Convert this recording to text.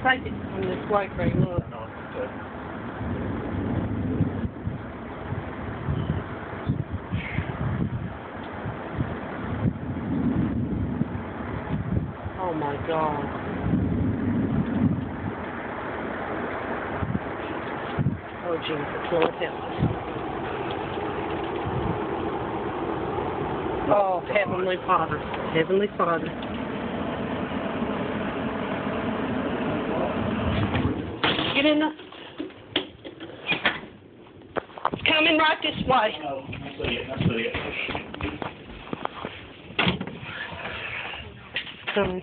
take it from this way, Craig. Look. Oh my God. Oh Jesus, Lord help us. Oh, Heavenly Father. Heavenly Father. Get in the... Coming right this way. I see it. Coming.